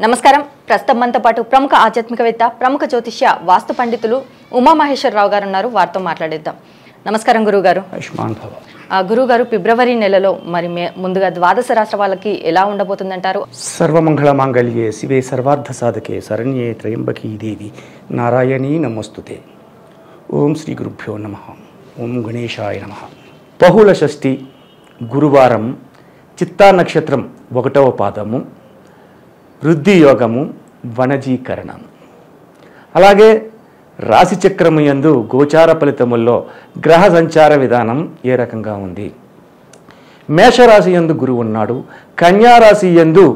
నమస్కారం. ప్రస్తుతం మనతో పాటు ప్రముఖ ఆధ్యాత్మికవేత్త, ప్రముఖ జ్యోతిష్య, వాస్తు పండితులు ఉమామహేశ్వరరావు గారు ఉన్నారు. వారితో మాట్లాడేద్దాం. నమస్కారం గురువుగారు. గురువుగారు, ఫిబ్రవరి నెలలో మరి ముందుగా ద్వాదశ రాశి వాళ్ళకి ఎలా ఉండబోతుందంటారు? సర్వమంగళ మాంగళ్యే శివే సర్వార్థ సాధకే శరణ్యే త్రయంబకీ దేవి నారాయణీ నమస్తుతే. ఓం శ్రీ గురుభ్యో నమః. ఓం గణేశాయ నమః. బహుళ షష్ఠి గురువారం, చిత్తా నక్షత్రం 1వ పాదము, వృద్ధి యోగము, వనజీకరణం. అలాగే రాశి చక్రము యందు గోచార ఫలితముల్లో గ్రహ సంచార విధానం ఏ రకంగా ఉంది? మేషరాశి యందు గురువు ఉన్నాడు, కన్యారాశి యందు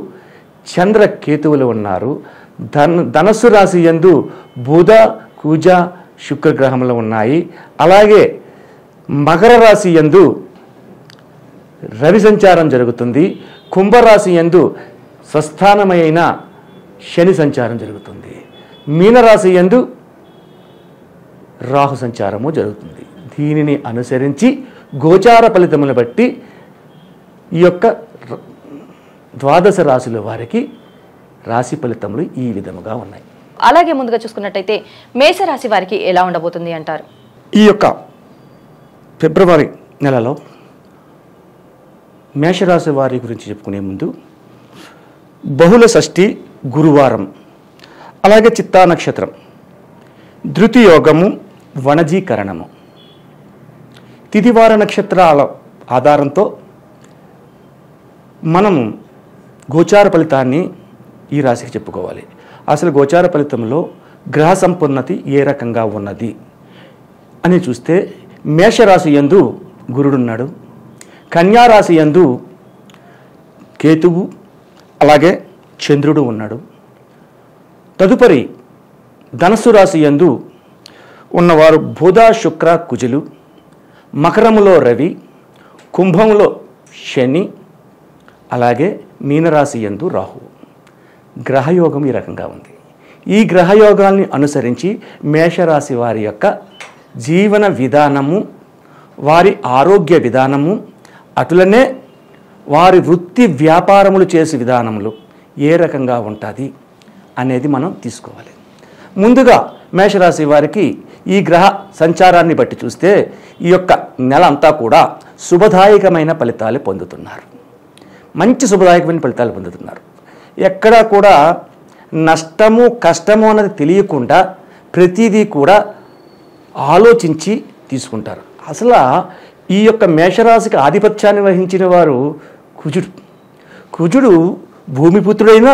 చంద్ర కేతువులు ఉన్నారు, ధనస్సు రాశి యందు బుధ కుజ శుక్రగ్రహములు ఉన్నాయి. అలాగే మకర రాశి యందు రవి సంచారం జరుగుతుంది, కుంభరాశి యందు స్వస్థానమైన శని సంచారం జరుగుతుంది, మీనరాశి యందు రాహు సంచారము జరుగుతుంది. దీనిని అనుసరించి గోచార ఫలితములను బట్టి ఈ యొక్క ద్వాదశ రాశుల వారికి రాశి ఫలితములు ఈ విధముగా ఉన్నాయి. అలాగే ముందుగా చూసుకున్నట్టయితే మేషరాశి వారికి ఎలా ఉండబోతుంది అంటారు? ఈ యొక్క ఫిబ్రవరి నెలలో మేషరాశి వారి గురించి చెప్పుకునే ముందు బహుళ షష్ఠి గురువారం, అలాగే చిత్తా నక్షత్రం, ధృతి యోగము, వనజీకరణము, తిథివార నక్షత్రాల ఆధారంతో మనము గోచార ఫలితాన్ని ఈ రాశికి చెప్పుకోవాలి. అసలు గోచార ఫలితంలో గ్రహ సంపన్నతి ఏ రకంగా ఉన్నది అని చూస్తే మేషరాశి యందు గురుడున్నాడు, కన్యారాశి యందు కేతువు అలాగే చంద్రుడు ఉన్నాడు. తదుపరి ధనస్సు రాశి యందు ఉన్నవారు బుధ శుక్ర కుజులు, మకరములో రవి, కుంభములో శని, అలాగే మీనరాశి యందు రాహు. గ్రహయోగం ఈ రకంగా ఉంది. ఈ గ్రహయోగాల్ని అనుసరించి మేషరాశి వారి యొక్క జీవన విధానము, వారి ఆరోగ్య విధానము, అటులనే వారి వృత్తి వ్యాపారములు చేసే విధానములు ఏ రకంగా ఉంటుంది అనేది మనం తీసుకోవాలి. ముందుగా మేషరాశి వారికి ఈ గ్రహ సంచారాన్ని బట్టి చూస్తే ఈ యొక్క నెల అంతా కూడా శుభదాయకమైన ఫలితాలు పొందుతున్నారు. మంచి శుభదాయకమైన ఫలితాలు పొందుతున్నారు. ఎక్కడా కూడా నష్టము కష్టము అన్నది తెలియకుండా ప్రతిదీ కూడా ఆలోచించి తీసుకుంటారు. అసలు ఈ యొక్క మేషరాశికి ఆధిపత్యాన్ని వహించిన వారు కుజుడు భూమిపుత్రుడైన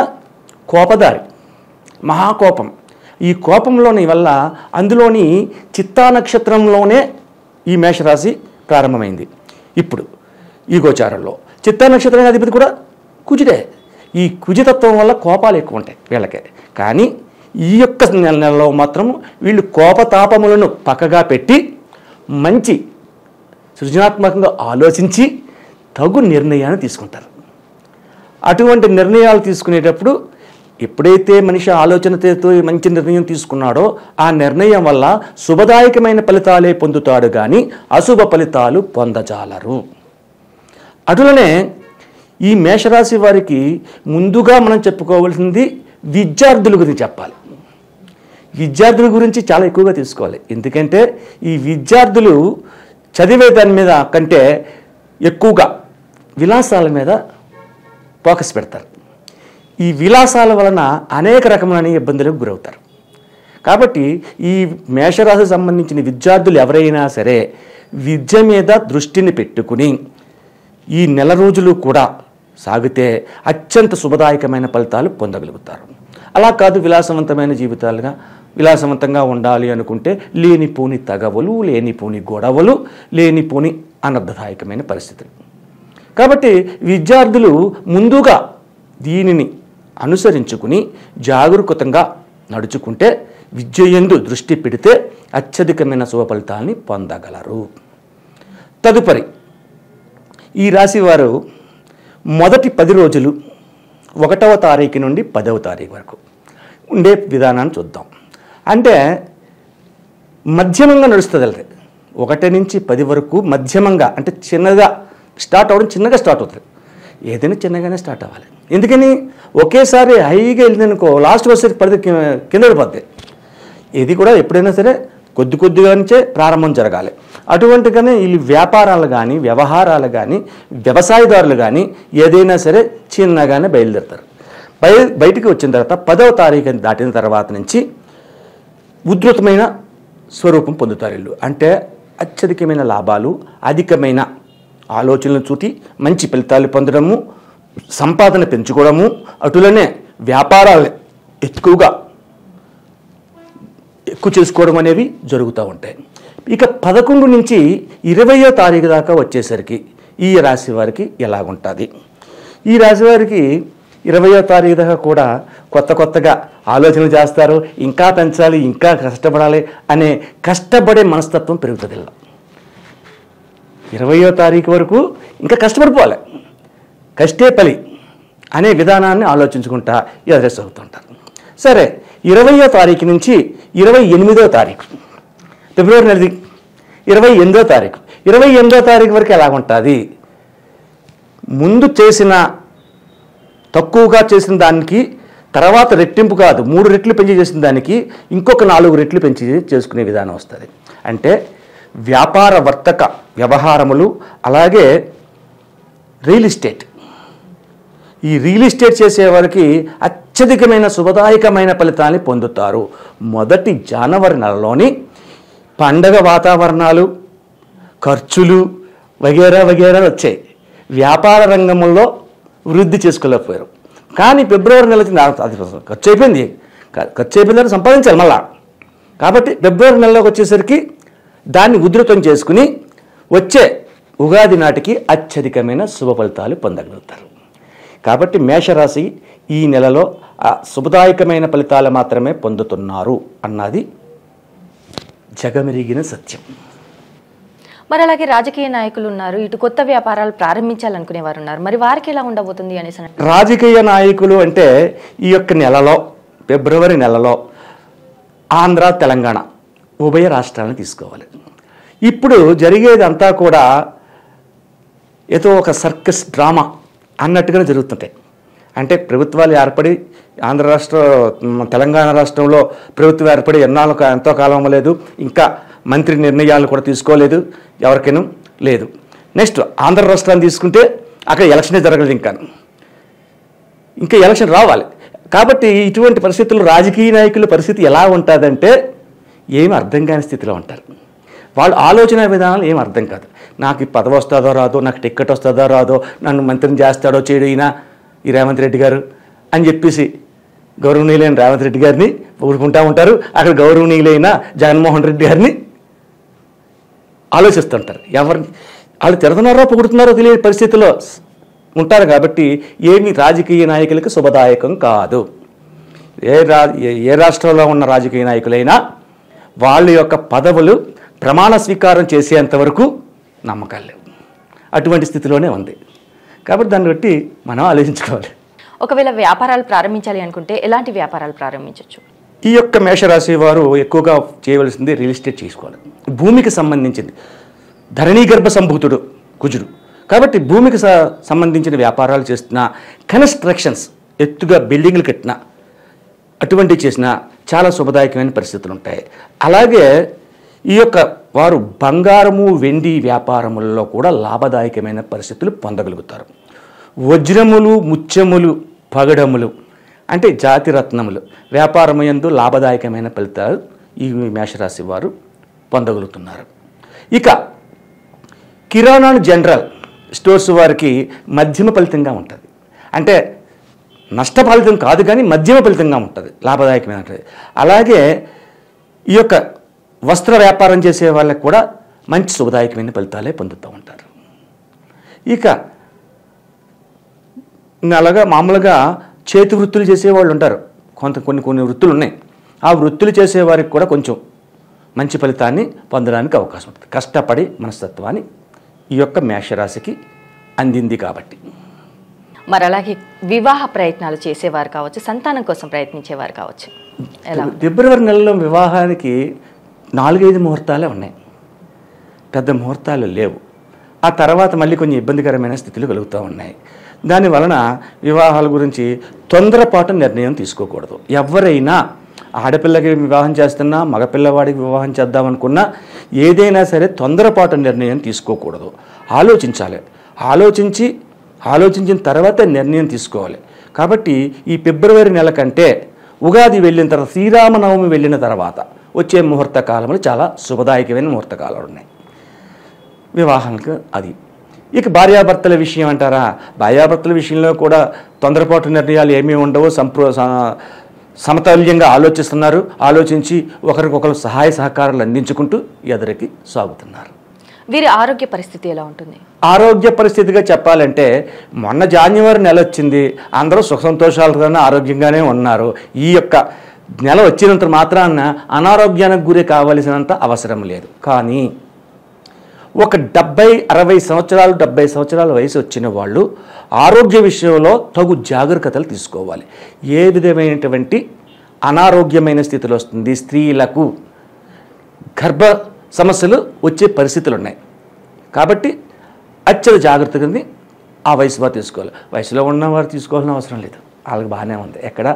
కోపదారి, మహాకోపం. ఈ కోపంలోని వల్ల అందులోని చిత్తా నక్షత్రంలోనే ఈ మేషరాశి ప్రారంభమైంది. ఇప్పుడు ఈ గోచారంలో చిత్తా నక్షత్రం అధిపతి కూడా కుజుడే. ఈ కుజతత్వం వల్ల కోపాలు ఎక్కువ ఉంటాయి వీళ్ళకే. కానీ ఈ యొక్క నెలలో మాత్రం వీళ్ళు కోపతాపములను పక్కగా పెట్టి మంచి సృజనాత్మకంగా ఆలోచించి తగు నిర్ణయాన్ని తీసుకుంటారు. అటువంటి నిర్ణయాలు తీసుకునేటప్పుడు ఎప్పుడైతే మనిషి ఆలోచనతో మంచి నిర్ణయం తీసుకున్నాడో ఆ నిర్ణయం వల్ల శుభదాయకమైన ఫలితాలే పొందుతాడు, కానీ అశుభ ఫలితాలు పొందజాలరు. అటులనే ఈ మేషరాశి వారికి ముందుగా మనం చెప్పుకోవాల్సింది విద్యార్థుల గురించి చెప్పాలి. విద్యార్థుల గురించి చాలా ఎక్కువగా తీసుకోవాలి. ఎందుకంటే ఈ విద్యార్థులు చదివే దాని మీద కంటే ఎక్కువగా విలాసాల మీద ఫోకస్ పెడతారు. ఈ విలాసాల వలన అనేక రకమైన ఇబ్బందులకు గురవుతారు. కాబట్టి ఈ మేషరాశికి సంబంధించిన విద్యార్థులు ఎవరైనా సరే విద్య మీద దృష్టిని పెట్టుకుని ఈ నెల రోజులు కూడా సాగితే అత్యంత శుభదాయకమైన ఫలితాలు పొందగలుగుతారు. అలా కాదు విలాసవంతమైన జీవితాలుగా విలాసవంతంగా ఉండాలి అనుకుంటే లేనిపోని తగవలు, లేనిపోని గొడవలు, లేనిపోని అనర్థదాయకమైన పరిస్థితులు. కాబట్టి విద్యార్థులు ముందుగా దీనిని అనుసరించుకుని జాగరూకతంగా నడుచుకుంటే విద్య యందు దృష్టి పెడితే అత్యధికమైన శుభ ఫలితాన్ని పొందగలరు. తదుపరి ఈ రాశి వారు మొదటి 10 రోజులు 1వ తారీఖు నుండి 10వ తారీఖు వరకు ఉండే విధానాన్ని చూద్దాం. అంటే మధ్యమంగా నడుస్తుంది. 1 నుంచి 10 వరకు మధ్యమంగా, అంటే చిన్నగా స్టార్ట్ అవ్వడం చిన్నగా స్టార్ట్ అవుతుంది. ఏదైనా చిన్నగానే స్టార్ట్ అవ్వాలి. ఎందుకని ఒకేసారి హైగా వెళ్ళిందనుకో లాస్ట్ వచ్చేసరికి పరిధి కింద పడిపోద్ది. ఇది కూడా ఎప్పుడైనా సరే కొద్ది కొద్దిగా నుంచే ప్రారంభం జరగాలి. అటువంటిగానే ఈ వ్యాపారాలు కానీ వ్యవహారాలు కానీ వ్యవసాయదారులు కానీ ఏదైనా సరే చిన్నగానే బయలుదేరుతారు. బయటికి వచ్చిన తర్వాత 10వ తారీఖు దాటిన తర్వాత నుంచి ఉధృతమైన స్వరూపం పొందుతారు వీళ్ళు. అంటే అత్యధికమైన లాభాలు, అధికమైన ఆలోచనలు చూసి మంచి ఫలితాలు పొందడము, సంపాదన పెంచుకోవడము, అటులనే వ్యాపారాలు ఎక్కువ చేసుకోవడం అనేవి జరుగుతూ ఉంటాయి. ఇక 11 నుంచి 20వ తారీఖు దాకా వచ్చేసరికి ఈ రాశి వారికి ఎలాగుంటుంది? ఈ రాశి వారికి 20వ తారీఖు దాకా కూడా కొత్తగా ఆలోచనలు చేస్తారు. ఇంకా పెంచాలి, ఇంకా కష్టపడాలి అనే కష్టపడే మనస్తత్వం పెరుగుతుంది. 20వ తారీఖు వరకు ఇంకా కష్టపడిపోవాలి, కష్టే పలి అనే విధానాన్ని ఆలోచించుకుంటా ఎదురేస్తుంటారు. సరే, 20వ తారీఖు నుంచి 28వ తారీఖు ఫిబ్రవరి నెలది 28వ తారీఖు 28వ తారీఖు వరకు ఎలాగుంటుంది? ముందు చేసిన తక్కువగా చేసిన దానికి తర్వాత రెట్టింపు కాదు, 3 రెట్లు పెంచి చేసిన దానికి ఇంకొక 4 రెట్లు పెంచి చేసుకునే విధానం వస్తుంది. అంటే వ్యాపార వర్తక వ్యవహారములు, అలాగే రియల్ ఎస్టేట్, ఈ రియల్ ఎస్టేట్ చేసేవారికి అత్యధికమైన శుభదాయకమైన ఫలితాన్ని పొందుతారు. మొదటి జనవరి నెలలోని పండగ వాతావరణాలు, ఖర్చులు వగేరా వచ్చాయి. వ్యాపార రంగంలో వృద్ధి చేసుకోలేకపోయారు. కానీ ఫిబ్రవరి నెలకి అది ఖర్చు అయిపోయింది, సంపాదించాలి మళ్ళా. కాబట్టి ఫిబ్రవరి నెలలోకి వచ్చేసరికి దాన్ని ఉధృతం చేసుకుని వచ్చే ఉగాది నాటికి అత్యధికమైన శుభ ఫలితాలు పొందగలుగుతారు. కాబట్టి మేషరాశి ఈ నెలలో శుభదాయకమైన ఫలితాలు మాత్రమే పొందుతున్నారు అన్నది జగమెరిగిన సత్యం. మరి అలాగే రాజకీయ నాయకులు ఉన్నారు, ఇటు కొత్త వ్యాపారాలు ప్రారంభించాలనుకునే వారు ఉన్నారు. మరి వారికి ఎలా ఉండబోతుంది అనేసి? రాజకీయ నాయకులు అంటే ఈ యొక్క నెలలో, ఫిబ్రవరి నెలలో ఆంధ్ర తెలంగాణ ఉభయ రాష్ట్రాలను తీసుకోవాలి. ఇప్పుడు జరిగేదంతా కూడా ఏదో ఒక సర్కస్ డ్రామా అన్నట్టుగానే జరుగుతుంటాయి. అంటే ప్రభుత్వాలు ఏర్పడి ఆంధ్ర రాష్ట్ర తెలంగాణ రాష్ట్రంలో ప్రభుత్వం ఏర్పడి ఎంతో కాలం లేదు, ఇంకా మంత్రి నిర్ణయాలు కూడా తీసుకోలేదు, ఎవరికైనా లేదు. నెక్స్ట్ ఆంధ్ర రాష్ట్రాన్ని తీసుకుంటే అక్కడ ఎలక్షనే జరగలేదు, ఇంకా ఎలక్షన్ రావాలి. కాబట్టి ఇటువంటి పరిస్థితుల్లో రాజకీయ నాయకుల పరిస్థితి ఎలా ఉంటుందంటే ఏమి అర్థం కాని స్థితిలో ఉంటారు. వాళ్ళ ఆలోచన విధానాలు ఏం అర్థం కాదు. నాకు ఈ పదవి వస్తుందో రాదో, నాకు టిక్కెట్ వస్తుందో రాదో, నన్ను మంత్రిని చేస్తాడో చేయడు ఈయన ఈ రేవంత్ రెడ్డి గారు అని చెప్పేసి గౌరవనీయులైన రేవంత్ రెడ్డి గారిని ఊరుకుంటూ ఉంటారు. అక్కడ గౌరవనీయులైన జగన్మోహన్ రెడ్డి గారిని ఆలోచిస్తుంటారు. వాళ్ళు తిడుతున్నారో పొగుడుతున్నారో తెలియని పరిస్థితిలో ఉంటారు. కాబట్టి ఏమి రాజకీయ నాయకులకి శుభదాయకం కాదు. ఏ రాష్ట్రంలో ఉన్న రాజకీయ నాయకులైనా వాళ్ళ యొక్క పదవులు ప్రమాణ స్వీకారం చేసేంతవరకు నమ్మకాలు లేవు. అటువంటి స్థితిలోనే ఉంది. కాబట్టి దాన్ని బట్టి మనం ఆలోచించుకోవాలి. ఒకవేళ వ్యాపారాలు ప్రారంభించాలి అనుకుంటే ఎలాంటి వ్యాపారాలు ప్రారంభించవచ్చు? ఈ యొక్క మేషరాశి వారు ఎక్కువగా చేయవలసింది రియల్ ఎస్టేట్ చేసుకోవాలి. భూమికి సంబంధించింది, ధరణీ గర్భ సంభూతుడు కుజుడు. కాబట్టి భూమికి సంబంధించిన వ్యాపారాలు చేస్తున్న, కన్స్ట్రక్షన్స్ ఎత్తుగా బిల్డింగ్లు కట్టిన, అటువంటి చేసిన చాలా శుభదాయకమైన పరిస్థితులు ఉంటాయి. అలాగే ఈ యొక్క వారు బంగారము వెండి వ్యాపారములలో కూడా లాభదాయకమైన పరిస్థితులు పొందగలుగుతారు. వజ్రములు, ముత్యములు, పగడములు అంటే జాతి రత్నములు వ్యాపారము యందు లాభదాయకమైన ఫలితాలు ఈ మేషరాశి వారు పొందగలుగుతున్నారు. ఇక కిరాణా జనరల్ స్టోర్స్ వారికి మధ్యమ ఫలితంగా ఉంటుంది. అంటే నష్ట ఫలితం కాదు, కానీ మధ్యమ ఫలితంగా ఉంటుంది, లాభదాయకమైన ఉంటుంది. అలాగే ఈ యొక్క వస్త్ర వ్యాపారం చేసే వాళ్ళకి కూడా మంచి శుభదాయకమైన ఫలితాలే పొందుతూ ఉంటారు. ఇక అలాగా మామూలుగా చేతి వృత్తులు చేసేవాళ్ళు ఉంటారు, కొన్ని వృత్తులు ఉన్నాయి. ఆ వృత్తులు చేసేవారికి కూడా కొంచెం మంచి ఫలితాన్ని పొందడానికి అవకాశం ఉంటుంది. కష్టపడి మనస్తత్వాన్ని ఈ యొక్క మేషరాశికి అందింది కాబట్టి. మరి అలాగే వివాహ ప్రయత్నాలు చేసేవారు కావచ్చు, సంతానం కోసం ప్రయత్నించేవారు కావచ్చు, ఎలా? ఫిబ్రవరి నెలలో వివాహానికి 4-5 ముహూర్తాలే ఉన్నాయి, పెద్ద ముహూర్తాలు లేవు. ఆ తర్వాత మళ్ళీ కొన్ని ఇబ్బందికరమైన స్థితులు కలుగుతూ ఉన్నాయి. దానివలన వివాహాల గురించి తొందరపాటు నిర్ణయం తీసుకోకూడదు. ఎవరైనా ఆడపిల్లకి వివాహం చేస్తున్నా, మగపిల్లవాడికి వివాహం చేద్దామనుకున్నా ఏదైనా సరే తొందరపాటు నిర్ణయం తీసుకోకూడదు. ఆలోచించాలి. ఆలోచించిన తర్వాత నిర్ణయం తీసుకోవాలి. కాబట్టి ఈ ఫిబ్రవరి నెల కంటే ఉగాది వెళ్ళిన తర్వాత, శ్రీరామనవమి వెళ్ళిన తర్వాత వచ్చే ముహూర్త కాలములు చాలా శుభదాయకమైన ముహూర్త కాలాలు ఉన్నాయి వివాహానికి. అది ఇక భార్యాభర్తల విషయం అంటారా, భార్యాభర్తల విషయంలో కూడా తొందరపాటు నిర్ణయాలు ఏమీ ఉండవు. సమతుల్యంగా ఆలోచిస్తున్నారు. ఆలోచించి ఒకరికొకరు సహాయ సహకారాలు అందించుకుంటూ ఎదురికి సాగుతున్నారు. వీరి ఆరోగ్య పరిస్థితి ఎలా ఉంటుంది? ఆరోగ్య పరిస్థితిగా చెప్పాలంటే మొన్న జాన్యువరి నెల వచ్చింది, అందరూ సుఖ సంతోషాలతోనే ఆరోగ్యంగానే ఉన్నారు. ఈ యొక్క నెల వచ్చినంత మాత్రాన అనారోగ్యానికి గురి కావలసినంత అవసరం లేదు. కానీ ఒక 70-60 సంవత్సరాలు 70 సంవత్సరాల వయసు వచ్చిన వాళ్ళు ఆరోగ్య విషయంలో తగు జాగ్రత్తలు తీసుకోవాలి. ఏ విధమైనటువంటి అనారోగ్యమైన స్థితిలో వస్తుంది, స్త్రీలకు గర్భ సమస్యలు వచ్చే పరిస్థితులు ఉన్నాయి. కాబట్టి అత్యంత జాగ్రత్తగా ఆ వయసు వారు తీసుకోవాలి. వయసులో ఉన్నవారు తీసుకోవాల్సిన అవసరం లేదు, వాళ్ళకి బాగానే ఉంది. ఎక్కడ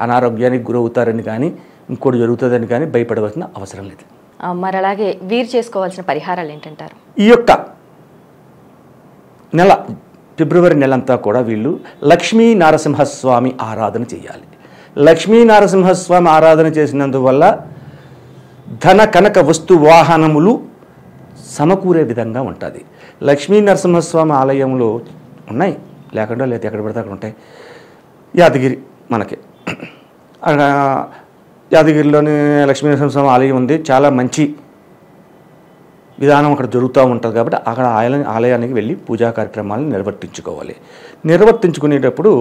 అనారోగ్యానికి గురవుతారని కానీ ఇంకోటి జరుగుతుందని కానీ భయపడవలసిన అవసరం లేదు. మరి అలాగే వీరు చేసుకోవాల్సిన పరిహారాలు ఏంటంటారు? ఈ యొక్క నెల ఫిబ్రవరి నెలంతా కూడా వీళ్ళు లక్ష్మీ నరసింహస్వామి ఆరాధన చేయాలి. లక్ష్మీ నరసింహస్వామి ఆరాధన చేసినందువల్ల ధన కనక వస్తు వాహనములు సమకూరే విధంగా ఉంటుంది. లక్ష్మీ నరసింహస్వామి ఆలయంలో ఉన్నాయి, లేకుండా లేదు, ఎక్కడ పడితే అక్కడ ఉంటాయి. యాదగిరి మనకి యాదగిరిలోని లక్ష్మీ నరసింహస్వామి ఆలయం ఉంది. చాలా మంచి విధానం అక్కడ జరుగుతూ ఉంటుంది. కాబట్టి అక్కడ ఆలయానికి వెళ్ళి పూజా కార్యక్రమాలను నిర్వర్తించుకోవాలి. నిర్వర్తించుకునేటప్పుడు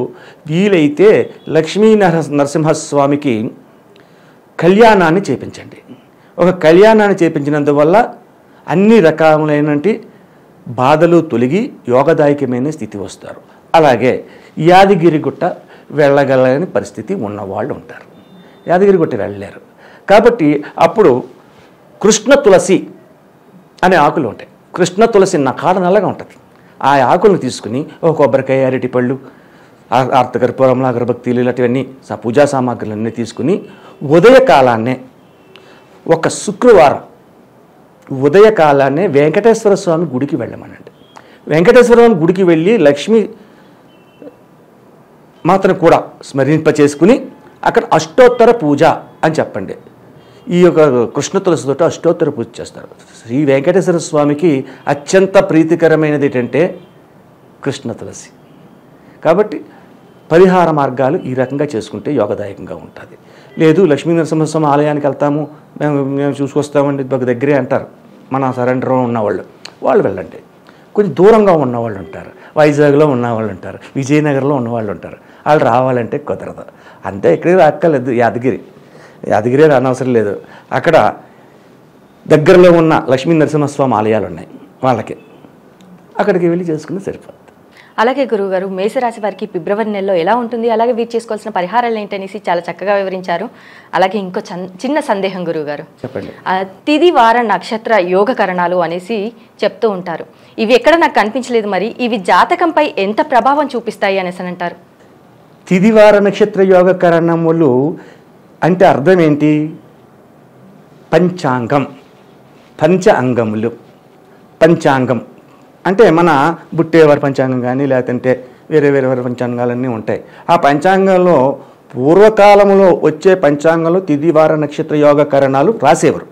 వీలైతే లక్ష్మీ నరసింహస్వామికి కళ్యాణాన్ని చేపించండి. ఒక కళ్యాణాన్ని చేపించినందువల్ల అన్ని రకాలైనటువంటి బాధలు తొలగి యోగదాయకమైన స్థితి వస్తారు. అలాగే యాదగిరి గుట్ట వెళ్ళగలని పరిస్థితి ఉన్నవాళ్ళు ఉంటారు. యాదగిరి గుట్ట వెళ్ళలేరు. కాబట్టి అప్పుడు కృష్ణ తులసి అనే ఆకులు ఉంటాయి. కృష్ణ తులసి కాడ నల్లగా ఉంటుంది. ఆ ఆకులను తీసుకుని ఒక కొబ్బరికాయ, అరటిపళ్ళు, అర్ధకర్పూరంలో అగరబత్తీలు ఇలాంటివన్నీ పూజా సామాగ్రులన్నీ తీసుకుని ఉదయకాలాన్నే ఒక శుక్రవారం ఉదయకాలాన్నే వెంకటేశ్వర స్వామి గుడికి వెళ్ళమనండి. వెంకటేశ్వర స్వామి గుడికి వెళ్ళి లక్ష్మీ మాతను కూడా స్మరింపచేసుకుని అక్కడ అష్టోత్తర పూజ అని చెప్పండి. ఈ యొక్క కృష్ణ తులసితో అష్టోత్తర పూజ చేస్తారు. శ్రీ వెంకటేశ్వర స్వామికి అత్యంత ప్రీతికరమైనది ఏంటంటే కృష్ణ తులసి. కాబట్టి పరిహార మార్గాలు ఈ రకంగా చేసుకుంటే యోగదాయకంగా ఉంటుంది. లేదు లక్ష్మీ నరసింహస్వామి ఆలయానికి వెళ్తాము, మేము చూసుకొస్తామండి మాకు దగ్గరే అంటారు మన సరెండర్లో ఉన్నవాళ్ళు, వాళ్ళు వెళ్ళండి. కొంచెం దూరంగా ఉన్నవాళ్ళు ఉంటారు, వైజాగ్లో ఉన్నవాళ్ళు ఉంటారు, విజయనగరంలో ఉన్నవాళ్ళు ఉంటారు. వాళ్ళు రావాలంటే కుదరదు. అంతే, ఇక్కడికి రాక్కర్లేదు. యాదగిరి రానవసరం లేదు. అక్కడ దగ్గరలో ఉన్న లక్ష్మీ నరసింహస్వామి ఆలయాలు ఉన్నాయి, వాళ్ళకి అక్కడికి వెళ్ళి చేసుకుని సరిపోతుంది. అలాగే గురువుగారు, మేషరాశి వారికి ఫిబ్రవరి నెలలో ఎలా ఉంటుంది, అలాగే వీరు చేసుకోవాల్సిన పరిహారాలు ఏంటనేసి చాలా చక్కగా వివరించారు. అలాగే ఇంకో చిన్న సందేహం గురువుగారు, చెప్పండి. తిది వార నక్షత్ర యోగకరణాలు అనేసి చెప్తూ ఉంటారు. ఇవి ఎక్కడ నాకు కనిపించలేదు, మరి ఇవి జాతకంపై ఎంత ప్రభావం చూపిస్తాయి అనేసి అంటారు? తిదివార నక్షత్ర యోగకరణములు అంటే అర్థం ఏంటి? పంచాంగం, పంచ అంగములు. పంచాంగం అంటే మన బుట్టేవారి పంచాంగం కానీ లేదంటే వేరే వారి పంచాంగాలన్నీ ఉంటాయి. ఆ పంచాంగంలో పూర్వకాలంలో వచ్చే పంచాంగంలో తిదివార నక్షత్ర యోగకరణాలు రాసేవారు.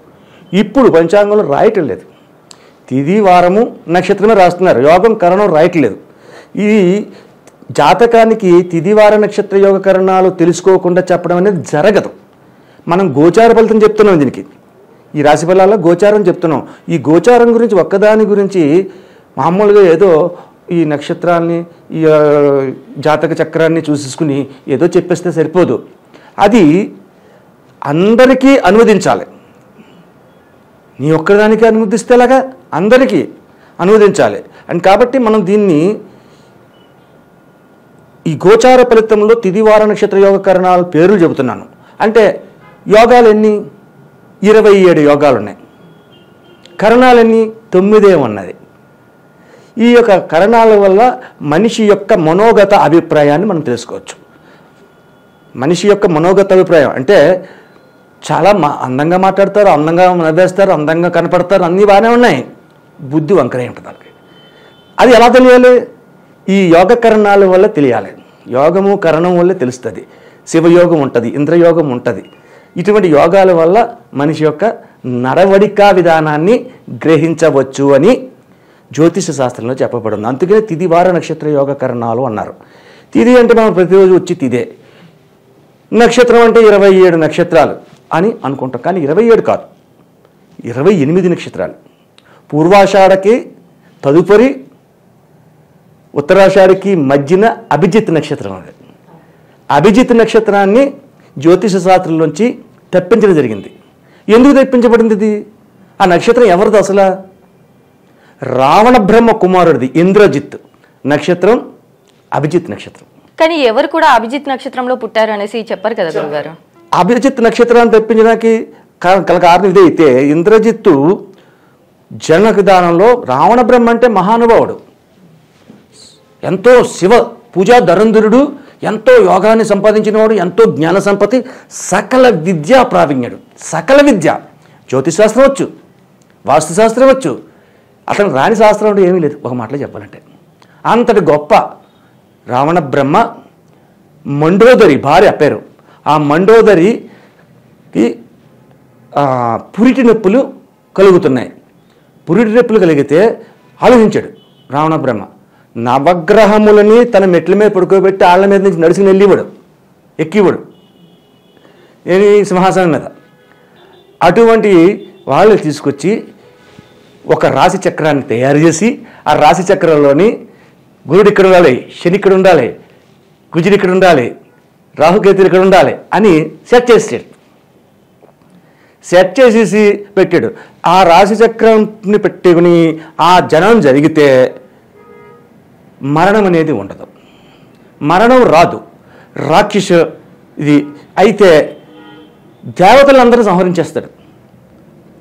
ఇప్పుడు పంచాంగంలో రాయటం లేదు. తిది వారము నక్షత్రమే రాస్తున్నారు, యోగం కరణం రాయట్లేదు. ఇది జాతకానికి తిదివార నక్షత్ర యోగకరణాలు తెలుసుకోకుండా చెప్పడం అనేది జరగదు. మనం గోచార ఫలితం చెప్తున్నాం, దీనికి ఈ రాశి ఫలాల్లో గోచారం చెప్తున్నాం. ఈ గోచారం గురించి ఒక్కదాని గురించి మామూలుగా ఏదో ఈ నక్షత్రాల్ని ఈ జాతక చక్రాన్ని చూసేసుకుని ఏదో చెప్పేస్తే సరిపోదు. అది అందరికీ అనువదించాలి. నీ ఒక్కదానికి అనువదిస్తేలాగా అందరికీ అనువదించాలి. అండ్ కాబట్టి మనం దీన్ని ఈ గోచార ఫలితంలో తిదివార నక్షత్ర యోగకరణాల పేర్లు చెబుతున్నాను. అంటే యోగాలు ఎన్ని? 27 యోగాలు ఉన్నాయి. కరణాలు ఎన్ని? 9 ఉన్నది. ఈ యొక్క కరణాల వల్ల మనిషి యొక్క మనోగత అభిప్రాయాన్ని మనం తెలుసుకోవచ్చు. మనిషి యొక్క మనోగత అభిప్రాయం అంటే చాలా అందంగా మాట్లాడతారు, అందంగా నవ్వేస్తారు, అందంగా కనపడతారు, అన్నీ బాగానే ఉన్నాయి, బుద్ధి వంకరే ఉంటుంది వాళ్ళకి. అది ఎలా తెలియాలి? ఈ యోగ కరణాల వల్ల తెలియాలి. యోగము కరణం వల్ల తెలుస్తుంది. శివయోగం ఉంటుంది, ఇంద్రయోగం ఉంటుంది. ఇటువంటి యోగాల వల్ల మనిషి యొక్క నడవడికా విధానాన్ని గ్రహించవచ్చు అని జ్యోతిష శాస్త్రంలో చెప్పబడింది. అందుకనే తిథివార నక్షత్ర యోగ కరణాలు అన్నారు. తిథి అంటే మనం ప్రతిరోజు వచ్చి తిథే, నక్షత్రం అంటే 27 నక్షత్రాలు అని అనుకుంటాం. కానీ 27 కాదు, 28 నక్షత్రాలు. పూర్వాషాఢకి తదుపరి ఉత్తరాషాఢకి మధ్యన అభిజిత్ నక్షత్రం ఉంది. అభిజిత్ నక్షత్రాన్ని జ్యోతిష శాస్త్రంలోంచి తప్పించడం జరిగింది. ఎందుకు తప్పించబడింది ఇది? ఆ నక్షత్రం ఎవరిది అసలు? రావణ బ్రహ్మ కుమారుడిది, ఇంద్రజిత్ నక్షత్రం అభిజిత్ నక్షత్రం. కానీ ఎవరు కూడా అభిజిత్ నక్షత్రంలో పుట్టారు అనేసి చెప్పారు కదా గురుగారు. అభిజిత్ నక్షత్రాన్ని తప్పించడానికి గల కారణం ఇదే. అయితే ఇంద్రజిత్తు జనక విధానంలో రావణ బ్రహ్మ అంటే మహానుభావుడు, ఎంతో శివ పూజా ధరంధరుడు, ఎంతో యోగాన్ని సంపాదించినవాడు, ఎంతో జ్ఞాన సంపత్తి, సకల విద్యా ప్రావీణ్యుడు. సకల విద్య, జ్యోతిశాస్త్రం వచ్చు, వాస్తుశాస్త్రం వచ్చు, అతను రాని శాస్త్రం అంటే ఏమీ లేదు ఒక మాటలో చెప్పాలంటే. అంతటి గొప్ప రావణ బ్రహ్మ మండోదరి భార్య పేరు. ఆ మండోదరికి పురిటి నొప్పులు కలుగుతున్నాయి. పురిటి నొప్పులు కలిగితే ఆలోచించాడు రావణ బ్రహ్మ, నవగ్రహములని తన మెట్ల మీద పడుకోబెట్టి ఆళ్ళ మీద నుంచి నడుచుకుని వెళ్ళివాడు, ఎక్కివాడు ఏమి సింహాసనం మీద. అటువంటి వాళ్ళు తీసుకొచ్చి ఒక రాశి చక్రాన్ని తయారు చేసి ఆ రాశి చక్రంలోని గురుడు ఇక్కడ ఉండాలి, శని ఇక్కడ ఉండాలి, కుజుడు ఇక్కడ ఉండాలి, రాహుకేతులు ఇక్కడ ఉండాలి అని సెట్ చేసేసి పెట్టాడు. ఆ రాశి చక్రాన్ని పెట్టుకుని ఆ జనం జరిగితే మరణం అనేది ఉండదు, మరణం రాదు, రాక్షస ఇది. అయితే దేవతలందరూ సంహరించేస్తాడు.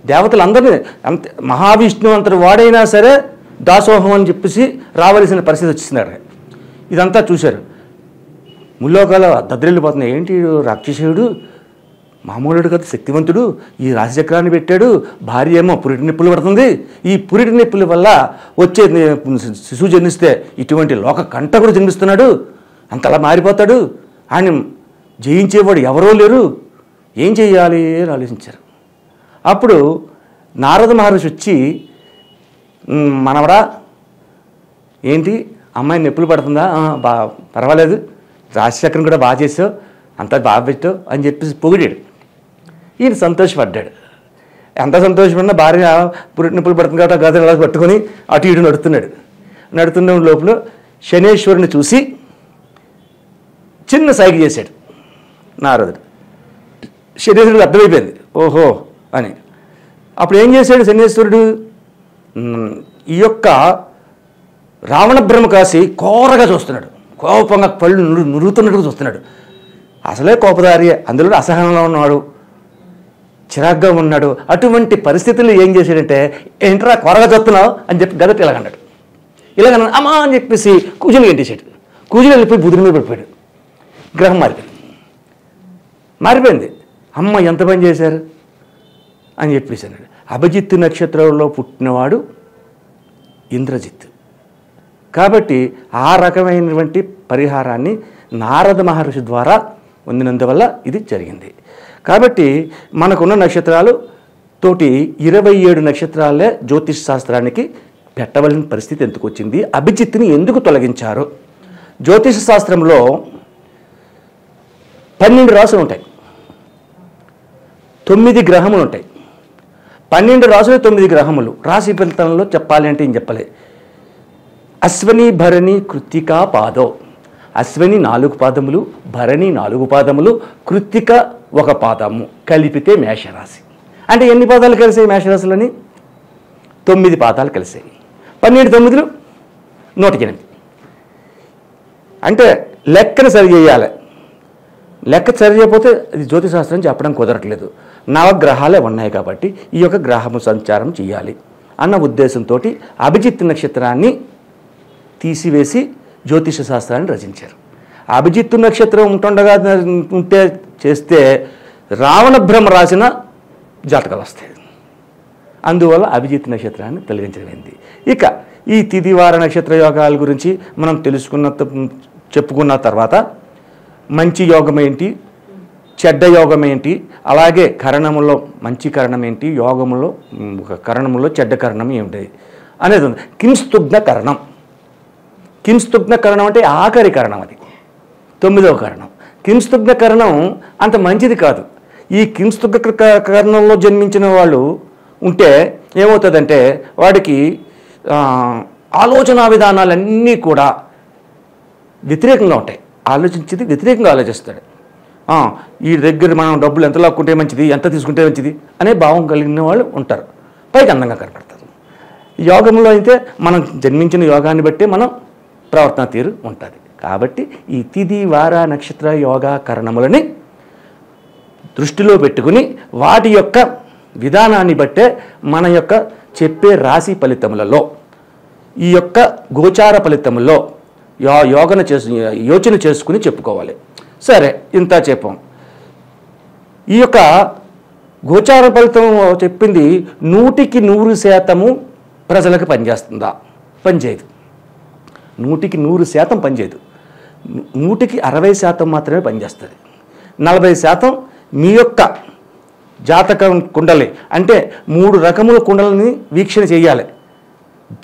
దేవతలందరినీ అంత మహావిష్ణువు అంతటి వాడైనా సరే దాసోహం అని చెప్పేసి రావలసిన పరిస్థితి వచ్చిస్తున్నారు. ఇదంతా చూశారు. ముల్లోకాల దద్దరిల్లిపోతున్నాయి. ఏంటి రాక్షసుడు, మామూలుడు కదా, శక్తివంతుడు, ఈ రాశిచక్రాన్ని పెట్టాడు, భార్య ఏమో పురిటి నొప్పులు పడుతుంది, ఈ పురిటి నొప్పుల వల్ల వచ్చే శిశువు జన్మిస్తే ఇటువంటి లోక కంటకుడు జన్మిస్తున్నాడు, అంతలా మారిపోతాడు, ఆయన జయించేవాడు ఎవరో లేరు, ఏం చెయ్యాలి అని ఆలోచించారు. అప్పుడు నారద మహర్షి వచ్చి, మనవడా ఏంటి అమ్మాయి నొప్పులు పడుతుందా, పర్వాలేదు, రాశిచక్రం కూడా బాగా చేసావు, అంతా బాగా పెట్టావు అని చెప్పేసి పొగిడాడు. ఈయన సంతోషపడ్డాడు. ఎంత సంతోషపడినా భార్య పురిటి నొప్పులు పడుతుంది కాబట్టి గదలు అలా పట్టుకొని అటు ఇటు నడుతున్న లోపల శనేశ్వరుని చూసి చిన్న సైగ చేశాడు నారదుడు. శనేశ్వరుడు అర్థమైపోయింది ఓహో అని. అప్పుడు ఏం చేశాడు శనేశ్వరుడు, ఈ యొక్క రావణ బ్రహ్మ కాసి కోరగా చూస్తున్నాడు, కోపంగా పళ్ళు నురుగుతున్నట్టుగా చూస్తున్నాడు. అసలే కోపదారి, అందులో అసహనంలో ఉన్నాడు, చిరాగ్గా ఉన్నాడు. అటువంటి పరిస్థితుల్లో ఏం చేశాడంటే, ఏంట్రా కొరగా చూస్తున్నావు అని చెప్పి గదటి ఇలాగన్నాడు. ఇలాగన్నా అమ్మా అని చెప్పేసి కూజులు గంటేశాడు. కూజులు వెళ్ళిపోయి బుధుడి మీద పడిపోయాడు. గ్రహం మారిపోయింది. అమ్మ ఎంత పని చేశారు అని చెప్పేసి అన్నాడు. అభిజిత్ నక్షత్రంలో పుట్టినవాడు ఇంద్రజిత్ కాబట్టి ఆ రకమైనటువంటి పరిహారాన్ని నారద మహర్షి ద్వారా పొందినందువల్ల ఇది జరిగింది. కాబట్టి మనకున్న నక్షత్రాలు తోటి 27 నక్షత్రాలే జ్యోతిష్ శాస్త్రానికి పెట్టవలసిన పరిస్థితి ఎందుకు వచ్చింది, అభిజిత్ని ఎందుకు తొలగించారు? జ్యోతిష శాస్త్రంలో 12 రాసులు ఉంటాయి, 9 గ్రహములు ఉంటాయి. 12 రాసులు 9 గ్రహములు. రాశి ఫలితంలో చెప్పాలి అంటే ఏం చెప్పలే. అశ్వని భరణి కృత్తికా పాదో. అశ్వని 4 పాదములు, భరణి 4 పాదములు, కృత్తిక 1 పాదము కలిపితే మేషరాశి. అంటే ఎన్ని పాదాలు కలిసాయి మేషరాశిలోని? 9 పాదాలు కలిసాయి. 12 9 108. అంటే లెక్కను సరి చేయాలి. లెక్క సరి చేయకపోతే ఇది జ్యోతిశాస్త్రం చెప్పడం కుదరట్లేదు. నవగ్రహాలే ఉన్నాయి కాబట్టి ఈ యొక్క గ్రహము సంచారం చేయాలి అన్న ఉద్దేశంతో అభిజిత్ నక్షత్రాన్ని తీసివేసి జ్యోతిష శాస్త్రాన్ని రచించారు. అభిజిత్తు నక్షత్రం ఉంటే చేస్తే రావణ బ్రహ్మ రాసిన జాతకాలు వస్తాయి. అందువల్ల అభిజిత్ నక్షత్రాన్ని తొలగించమైంది. ఇక ఈ తిథివార నక్షత్ర యోగాల గురించి మనం చెప్పుకున్న తర్వాత మంచి యోగం ఏంటి, చెడ్డ యోగం ఏంటి, అలాగే కరణములో మంచి కరణం ఏంటి, యోగములో కరణములో చెడ్డ కరణం ఏమిటి అనేది ఉంది. కింస్తుగ్న కరణం. కింస్తుగ్న కరణం అంటే ఆఖరి కరణం, అది 9వ కరణం. కింస్తుగ్న కరణం అంత మంచిది కాదు. ఈ కింస్తుగ్న కరణంలో జన్మించిన వాళ్ళు ఉంటే ఏమవుతుందంటే వాడికి ఆలోచన విధానాలన్నీ కూడా వ్యతిరేకంగా ఉంటాయి. ఆలోచించేది వ్యతిరేకంగా ఆలోచిస్తాడు. ఈ దగ్గర మనం డబ్బులు ఎంత లాక్కుంటే మంచిది, ఎంత తీసుకుంటే మంచిది అనే భావం కలిగిన వాళ్ళు ఉంటారు. పైకి అందంగా కనపడతారు. యోగంలో అయితే మనం జన్మించిన యోగాన్ని బట్టి మనం ప్రవర్తన తీరు ఉంటుంది. కాబట్టి ఈ తిథి వార నక్షత్ర యోగా కరణములని దృష్టిలో పెట్టుకుని వాటి యొక్క విధానాన్ని బట్టే మన యొక్క చెప్పే రాశి ఫలితములలో ఈ యొక్క గోచార ఫలితములో యోచన చేసుకుని చెప్పుకోవాలి. సరే, ఇంత చెప్పాం. ఈ యొక్క గోచార ఫలితం చెప్పింది 100% ప్రజలకు పనిచేస్తుందా? పనిచేయదు. 100% పనిచేయదు. 60% మాత్రమే పనిచేస్తుంది. 40% మీ యొక్క జాతకం కుండలి, అంటే 3 రకముల కుండలని వీక్షణ చేయాలి.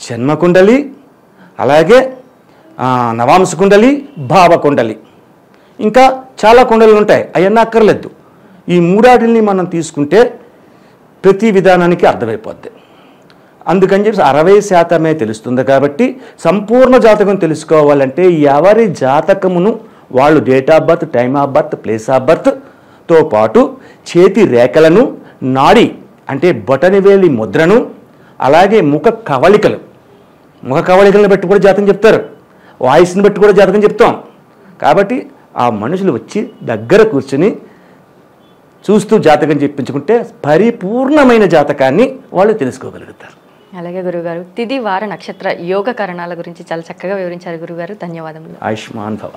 జన్మ కుండలి, అలాగే నవాంశ కుండలి, భావ కుండలి, ఇంకా చాలా కుండలు ఉంటాయి. అవన్నీ అక్కర్లేదు. ఈ 3 మనం తీసుకుంటే ప్రతి విధానానికి అర్థమైపోద్ది. అందుకని చెప్పి 60% తెలుస్తుంది. కాబట్టి సంపూర్ణ జాతకం తెలుసుకోవాలంటే ఎవరి జాతకమును వాళ్ళు date of birth, time of birth, place of బర్త్తో పాటు చేతి రేఖలను, నాడి అంటే బొటనవేలి ముద్రను, అలాగే ముఖ కవళికలను బట్టి కూడా జాతకం చెప్తారు. వాయిస్ని బట్టి కూడా జాతకం చెప్తాం. కాబట్టి ఆ మనుషులు వచ్చి దగ్గర కూర్చుని చూస్తూ జాతకం చెప్పించుకుంటే పరిపూర్ణమైన జాతకాన్ని వాళ్ళు తెలుసుకోగలుగుతారు. అలాగే గురుగారు, తిథి వార నక్షత్ర యోగ కరణాల గురించి చాలా చక్కగా వివరించారు గురుగారు. ధన్యవాదములు. ఆయుష్మాన్ భవ.